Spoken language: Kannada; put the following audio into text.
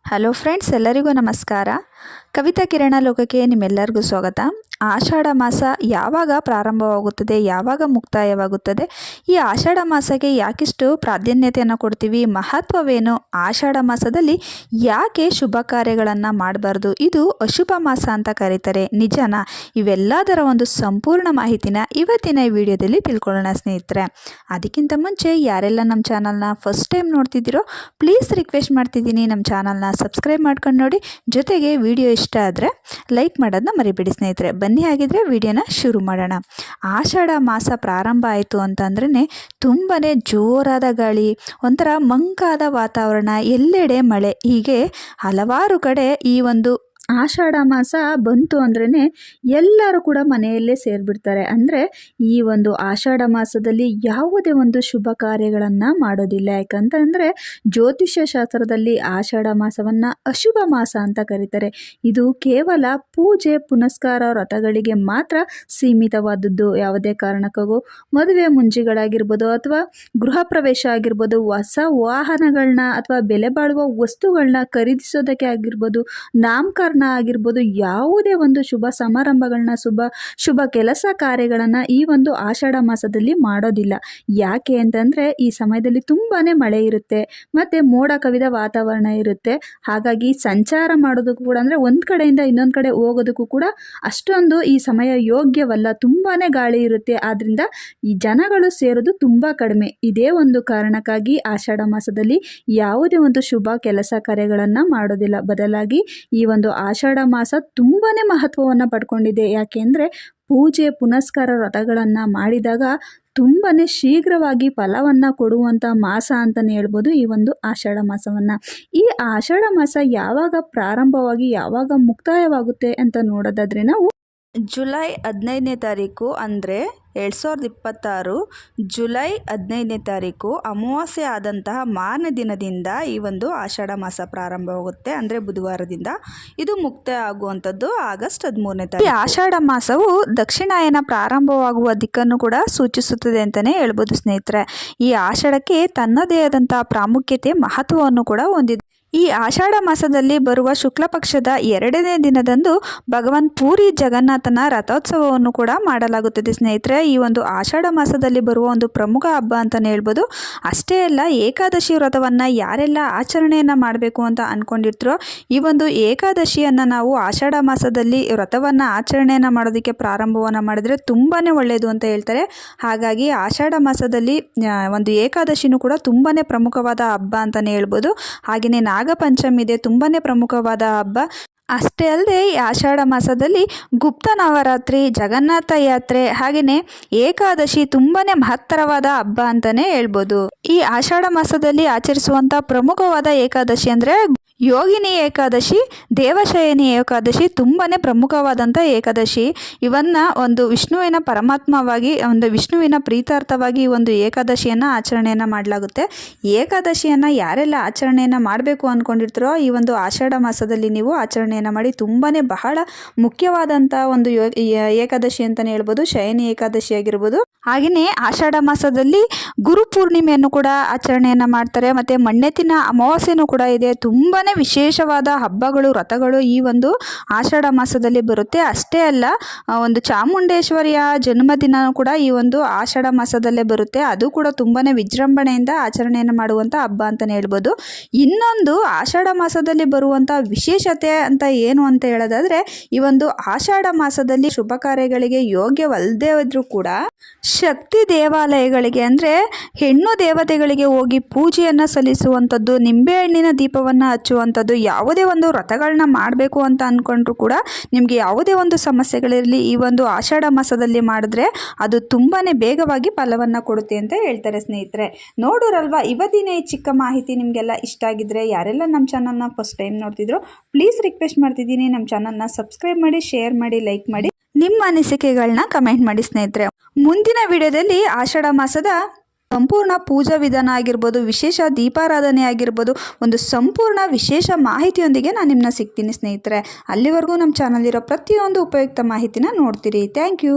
ಹಲೋ ಫ್ರೆಂಡ್ಸ್, ಎಲ್ಲರಿಗೂ ನಮಸ್ಕಾರ. ಕವಿತಾ ಕಿರಣ ಲೋಕಕ್ಕೆ ನಿಮ್ಮೆಲ್ಲರಿಗೂ ಸ್ವಾಗತ. ಆಷಾಢ ಮಾಸ ಯಾವಾಗ ಪ್ರಾರಂಭವಾಗುತ್ತದೆ, ಯಾವಾಗ ಮುಕ್ತಾಯವಾಗುತ್ತದೆ, ಈ ಆಷಾಢ ಮಾಸಕ್ಕೆ ಯಾಕಿಷ್ಟು ಪ್ರಾಧಾನ್ಯತೆಯನ್ನು ಕೊಡ್ತೀವಿ, ಮಹತ್ವವೇನು, ಆಷಾಢ ಮಾಸದಲ್ಲಿ ಯಾಕೆ ಶುಭ ಕಾರ್ಯಗಳನ್ನು ಮಾಡಬಾರ್ದು, ಇದು ಅಶುಭ ಮಾಸ ಅಂತ ಕರೀತಾರೆ, ನಿಜನಾ? ಇವೆಲ್ಲದರ ಒಂದು ಸಂಪೂರ್ಣ ಮಾಹಿತಿನ ಇವತ್ತಿನ ಈ ವಿಡಿಯೋದಲ್ಲಿ ತಿಳ್ಕೊಳ್ಳೋಣ ಸ್ನೇಹಿತರೆ. ಅದಕ್ಕಿಂತ ಮುಂಚೆ ಯಾರೆಲ್ಲ ನಮ್ಮ ಚಾನಲ್ನ ಫಸ್ಟ್ ಟೈಮ್ ನೋಡ್ತಿದ್ದೀರೋ ಪ್ಲೀಸ್ ರಿಕ್ವೆಸ್ಟ್ ಮಾಡ್ತಿದ್ದೀನಿ, ನಮ್ಮ ಚಾನಲ್ನ ಸಬ್ಸ್ಕ್ರೈಬ್ ಮಾಡ್ಕೊಂಡು ನೋಡಿ. ಜೊತೆಗೆ ವಿಡಿಯೋ ಇಷ್ಟ ಆದರೆ ಲೈಕ್ ಮಾಡೋದನ್ನ ಮರಿಬೇಡಿ ಸ್ನೇಹಿತರೆ. ಬನ್ನಿ ಹಾಗಿದ್ರೆ ವಿಡಿಯೋನ ಶುರು ಮಾಡೋಣ. ಆಷಾಢ ಮಾಸ ಪ್ರಾರಂಭ ಆಯಿತು ಅಂತಂದ್ರೇ ತುಂಬಾ ಜೋರಾದ ಗಾಳಿ, ಒಂಥರ ಮಂಕಾದ ವಾತಾವರಣ, ಎಲ್ಲೆಡೆ ಮಳೆ, ಹೀಗೆ ಹಲವಾರು ಕಡೆ ಈ ಒಂದು ಆಷಾಢ ಮಾಸ ಬಂತು ಅಂದ್ರೇ ಎಲ್ಲರೂ ಕೂಡ ಮನೆಯಲ್ಲೇ ಸೇರಿಬಿಡ್ತಾರೆ. ಅಂದರೆ ಈ ಒಂದು ಆಷಾಢ ಮಾಸದಲ್ಲಿ ಯಾವುದೇ ಒಂದು ಶುಭ ಕಾರ್ಯಗಳನ್ನು ಮಾಡೋದಿಲ್ಲ. ಯಾಕಂತಂದರೆ ಜ್ಯೋತಿಷ್ಯ ಶಾಸ್ತ್ರದಲ್ಲಿ ಆಷಾಢ ಮಾಸವನ್ನು ಅಶುಭ ಮಾಸ ಅಂತ ಕರೀತಾರೆ. ಇದು ಕೇವಲ ಪೂಜೆ ಪುನಸ್ಕಾರ ವ್ರತಗಳಿಗೆ ಮಾತ್ರ ಸೀಮಿತವಾದದ್ದು. ಯಾವುದೇ ಕಾರಣಕ್ಕೂ ಮದುವೆ ಮುಂಜಿಗಳಾಗಿರ್ಬೋದು ಅಥವಾ ಗೃಹ ಪ್ರವೇಶ ಆಗಿರ್ಬೋದು, ಹೊಸ ವಾಹನಗಳನ್ನ ಅಥವಾ ಬೆಲೆ ಬಾಳುವ ವಸ್ತುಗಳನ್ನ ಖರೀದಿಸೋದಕ್ಕೆ ಆಗಿರ್ಬೋದು, ನಾಮಕರಣ ಆಗಿರ್ಬೋದು, ಯಾವುದೇ ಒಂದು ಶುಭ ಸಮಾರಂಭಗಳನ್ನ ಶುಭ ಕೆಲಸ ಕಾರ್ಯಗಳನ್ನು ಈ ಒಂದು ಆಷಾಢ ಮಾಸದಲ್ಲಿ ಮಾಡೋದಿಲ್ಲ. ಯಾಕೆ ಅಂತಂದರೆ ಈ ಸಮಯದಲ್ಲಿ ತುಂಬಾ ಮಳೆ ಇರುತ್ತೆ ಮತ್ತು ಮೋಡ ಕವಿದ ವಾತಾವರಣ ಇರುತ್ತೆ. ಹಾಗಾಗಿ ಸಂಚಾರ ಮಾಡೋದಕ್ಕೂ ಕೂಡ, ಅಂದರೆ ಒಂದು ಕಡೆಯಿಂದ ಇನ್ನೊಂದು ಕಡೆ ಹೋಗೋದಕ್ಕೂ ಕೂಡ ಅಷ್ಟೊಂದು ಈ ಸಮಯ ಯೋಗ್ಯವಲ್ಲ. ತುಂಬಾ ಗಾಳಿ ಇರುತ್ತೆ. ಆದ್ದರಿಂದ ಈ ಜನಗಳು ಸೇರೋದು ತುಂಬ ಕಡಿಮೆ. ಇದೇ ಒಂದು ಕಾರಣಕ್ಕಾಗಿ ಆಷಾಢ ಮಾಸದಲ್ಲಿ ಯಾವುದೇ ಒಂದು ಶುಭ ಕೆಲಸ ಕಾರ್ಯಗಳನ್ನು ಮಾಡೋದಿಲ್ಲ. ಬದಲಾಗಿ ಈ ಒಂದು ಆಷಾಢ ಮಾಸ ತುಂಬಾ ಮಹತ್ವವನ್ನು ಪಡ್ಕೊಂಡಿದೆ. ಯಾಕೆಂದರೆ ಪೂಜೆ ಪುನಸ್ಕಾರ ವ್ರತಗಳನ್ನು ಮಾಡಿದಾಗ ತುಂಬಾ ಶೀಘ್ರವಾಗಿ ಫಲವನ್ನು ಕೊಡುವಂಥ ಮಾಸ ಅಂತಲೇ ಹೇಳ್ಬೋದು ಈ ಒಂದು ಆಷಾಢ ಮಾಸವನ್ನು. ಈ ಆಷಾಢ ಮಾಸ ಯಾವಾಗ ಪ್ರಾರಂಭವಾಗಿ ಯಾವಾಗ ಮುಕ್ತಾಯವಾಗುತ್ತೆ ಅಂತ ನೋಡೋದಾದರೆ ನಾವು ಜುಲೈ 15ನೇ ತಾರೀಕು, ಅಂದರೆ 2026 ಜುಲೈ 15ನೇ ತಾರೀಕು ಅಮಾವಾಸ್ಯೆ ಆದಂತಹ ಮಾರನೇ ದಿನದಿಂದ ಈ ಒಂದು ಆಷಾಢ ಮಾಸ ಪ್ರಾರಂಭವಾಗುತ್ತೆ. ಅಂದರೆ ಬುಧವಾರದಿಂದ ಇದು ಮುಕ್ತಾಯ ಆಗುವಂಥದ್ದು ಆಗಸ್ಟ್ 13ನೇ ತಾರೀಕು. ಈ ಆಷಾಢ ಮಾಸವು ದಕ್ಷಿಣಾಯನ ಪ್ರಾರಂಭವಾಗುವ ದಿಕ್ಕನ್ನು ಕೂಡ ಸೂಚಿಸುತ್ತದೆ ಅಂತಲೇ ಹೇಳ್ಬೋದು ಸ್ನೇಹಿತರೆ. ಈ ಆಷಾಢಕ್ಕೆ ತನ್ನದೇ ಆದಂತಹ ಪ್ರಾಮುಖ್ಯತೆ ಮಹತ್ವವನ್ನು ಕೂಡ ಹೊಂದಿದೆ. ಈ ಆಷಾಢ ಮಾಸದಲ್ಲಿ ಬರುವ ಶುಕ್ಲ ಪಕ್ಷದ 2ನೇ ದಿನದಂದು ಭಗವಾನ್ ಪೂರಿ ಜಗನ್ನಾಥನ ರಥೋತ್ಸವವನ್ನು ಕೂಡ ಮಾಡಲಾಗುತ್ತದೆ ಸ್ನೇಹಿತರೆ. ಈ ಒಂದು ಆಷಾಢ ಮಾಸದಲ್ಲಿ ಬರುವ ಒಂದು ಪ್ರಮುಖ ಹಬ್ಬ ಅಂತಲೇ ಹೇಳ್ಬೋದು. ಅಷ್ಟೇ ಅಲ್ಲ, ಏಕಾದಶಿ ವ್ರತವನ್ನು ಯಾರೆಲ್ಲ ಆಚರಣೆಯನ್ನು ಮಾಡಬೇಕು ಅಂತ ಅಂದ್ಕೊಂಡಿರ್ತೀರೋ ಈ ಒಂದು ಏಕಾದಶಿಯನ್ನು ನಾವು ಆಷಾಢ ಮಾಸದಲ್ಲಿ ವ್ರತವನ್ನು ಆಚರಣೆಯನ್ನು ಮಾಡೋದಕ್ಕೆ ಪ್ರಾರಂಭವನ್ನು ಮಾಡಿದ್ರೆ ತುಂಬಾ ಒಳ್ಳೆಯದು ಅಂತ ಹೇಳ್ತಾರೆ. ಹಾಗಾಗಿ ಆಷಾಢ ಮಾಸದಲ್ಲಿ ಒಂದು ಏಕಾದಶಿನೂ ಕೂಡ ತುಂಬಾ ಪ್ರಮುಖವಾದ ಹಬ್ಬ ಅಂತಲೇ ಹೇಳ್ಬೋದು. ಹಾಗೆಯೇ ನಾಗಪಂಚಮಿ ಇದೆ, ತುಂಬಾ ಪ್ರಮುಖವಾದ ಹಬ್ಬ. ಅಷ್ಟೇ ಅಲ್ಲದೆ ಈ ಆಷಾಢ ಮಾಸದಲ್ಲಿ ಗುಪ್ತ ನವರಾತ್ರಿ, ಜಗನ್ನಾಥ ಯಾತ್ರೆ, ಹಾಗೆಯೇ ಏಕಾದಶಿ ತುಂಬಾ ಮಹತ್ತರವಾದ ಹಬ್ಬ ಅಂತಲೇ ಹೇಳ್ಬೋದು. ಈ ಆಷಾಢ ಮಾಸದಲ್ಲಿ ಆಚರಿಸುವಂಥ ಪ್ರಮುಖವಾದ ಏಕಾದಶಿ ಅಂದರೆ ಯೋಗಿನಿ ಏಕಾದಶಿ, ದೇವಶಯನಿ ಏಕಾದಶಿ, ತುಂಬಾ ಪ್ರಮುಖವಾದಂಥ ಏಕಾದಶಿ. ಇವನ್ನು ಒಂದು ವಿಷ್ಣುವಿನ ಪರಮಾತ್ಮವಾಗಿ, ಒಂದು ವಿಷ್ಣುವಿನ ಪ್ರೀತಾರ್ಥವಾಗಿ ಈ ಒಂದು ಏಕಾದಶಿಯನ್ನು ಆಚರಣೆಯನ್ನು ಮಾಡಲಾಗುತ್ತೆ. ಏಕಾದಶಿಯನ್ನು ಯಾರೆಲ್ಲ ಆಚರಣೆಯನ್ನು ಮಾಡಬೇಕು ಅಂದ್ಕೊಂಡಿರ್ತಾರೋ ಈ ಒಂದು ಆಷಾಢ ಮಾಸದಲ್ಲಿ ನೀವು ಆಚರಣೆಯನ್ನು ಮಾಡಿ. ತುಂಬಾ ಬಹಳ ಮುಖ್ಯವಾದಂಥ ಒಂದು ಏಕಾದಶಿ ಅಂತಲೇ ಹೇಳ್ಬೋದು, ಶಯನಿ ಏಕಾದಶಿ ಆಗಿರ್ಬೋದು. ಹಾಗೆಯೇ ಆಷಾಢ ಮಾಸದಲ್ಲಿ ಗುರು ಪೂರ್ಣಿಮೆಯನ್ನು ಕೂಡ ಆಚರಣೆಯನ್ನು ಮಾಡ್ತಾರೆ. ಮತ್ತು ಮಣ್ಣೆತ್ತಿನ ಅಮಾವಾಸ್ಯೆನೂ ಕೂಡ ಇದೆ. ತುಂಬಾ ವಿಶೇಷವಾದ ಹಬ್ಬಗಳು, ವ್ರತಗಳು ಈ ಒಂದು ಆಷಾಢ ಮಾಸದಲ್ಲಿ ಬರುತ್ತೆ. ಅಷ್ಟೇ ಅಲ್ಲ, ಒಂದು ಚಾಮುಂಡೇಶ್ವರಿಯ ಜನ್ಮದಿನ ಕೂಡ ಈ ಒಂದು ಆಷಾಢ ಮಾಸದಲ್ಲೇ ಬರುತ್ತೆ. ಅದು ಕೂಡ ತುಂಬಾ ವಿಜೃಂಭಣೆಯಿಂದ ಆಚರಣೆಯನ್ನು ಮಾಡುವಂಥ ಹಬ್ಬ ಅಂತಲೇ ಹೇಳ್ಬೋದು. ಇನ್ನೊಂದು ಆಷಾಢ ಮಾಸದಲ್ಲಿ ಬರುವಂಥ ವಿಶೇಷತೆ ಅಂತ ಏನು ಅಂತ ಹೇಳೋದಾದರೆ, ಈ ಒಂದು ಆಷಾಢ ಮಾಸದಲ್ಲಿ ಶುಭ ಕಾರ್ಯಗಳಿಗೆ ಯೋಗ್ಯವಲ್ಲದೇ ಇದ್ರೂ ಕೂಡ ಶಕ್ತಿ ದೇವಾಲಯಗಳಿಗೆ, ಅಂದರೆ ಹೆಣ್ಣು ದೇವತೆಗಳಿಗೆ ಹೋಗಿ ಪೂಜೆಯನ್ನು ಸಲ್ಲಿಸುವಂಥದ್ದು, ನಿಂಬೆಹಣ್ಣಿನ ದೀಪವನ್ನು ಹಚ್ಚುವಂಥದ್ದು, ಯಾವುದೇ ಒಂದು ವ್ರತಗಳನ್ನ ಮಾಡಬೇಕು ಅಂತ ಅಂದ್ಕೊಂಡ್ರು ಕೂಡ ನಿಮಗೆ ಯಾವುದೇ ಒಂದು ಸಮಸ್ಯೆಗಳಿರಲಿ ಈ ಒಂದು ಆಷಾಢ ಮಾಸದಲ್ಲಿ ಮಾಡಿದ್ರೆ ಅದು ತುಂಬಾ ಬೇಗವಾಗಿ ಫಲವನ್ನು ಕೊಡುತ್ತೆ ಅಂತ ಹೇಳ್ತಾರೆ ಸ್ನೇಹಿತರೆ. ನೋಡೋರಲ್ವಾ, ಇವತ್ತಿನ ಈ ಚಿಕ್ಕ ಮಾಹಿತಿ ನಿಮಗೆಲ್ಲ ಇಷ್ಟ ಆಗಿದ್ರೆ, ಯಾರೆಲ್ಲ ನಮ್ಮ ಚಾನಲ್ನ ಫಸ್ಟ್ ಟೈಮ್ ನೋಡ್ತಿದ್ರು ಪ್ಲೀಸ್ ರಿಕ್ವೆಸ್ಟ್ ಮಾಡ್ತಿದ್ದೀನಿ, ನಮ್ಮ ಚಾನಲ್ನ ಸಬ್ಸ್ಕ್ರೈಬ್ ಮಾಡಿ, ಶೇರ್ ಮಾಡಿ, ಲೈಕ್ ಮಾಡಿ, ನಿಮ್ಮ ಅನಿಸಿಕೆಗಳನ್ನ ಕಮೆಂಟ್ ಮಾಡಿ ಸ್ನೇಹಿತರೆ. ಮುಂದಿನ ವಿಡಿಯೋದಲ್ಲಿ ಆಷಾಢ ಮಾಸದ ಸಂಪೂರ್ಣ ಪೂಜಾ ವಿಧಾನ ಆಗಿರ್ಬೋದು, ವಿಶೇಷ ದೀಪಾರಾಧನೆ ಆಗಿರ್ಬೋದು, ಒಂದು ಸಂಪೂರ್ಣ ವಿಶೇಷ ಮಾಹಿತಿಯೊಂದಿಗೆ ನಾನು ನಿಮ್ಮನ್ನ ಸಿಗ್ತೀನಿ ಸ್ನೇಹಿತರೆ. ಅಲ್ಲಿವರೆಗೂ ನಮ್ಮ ಚಾನಲ್ ಇರೋ ಪ್ರತಿಯೊಂದು ಉಪಯುಕ್ತ ಮಾಹಿತಿನ ನೋಡ್ತೀರಿ. Thank you.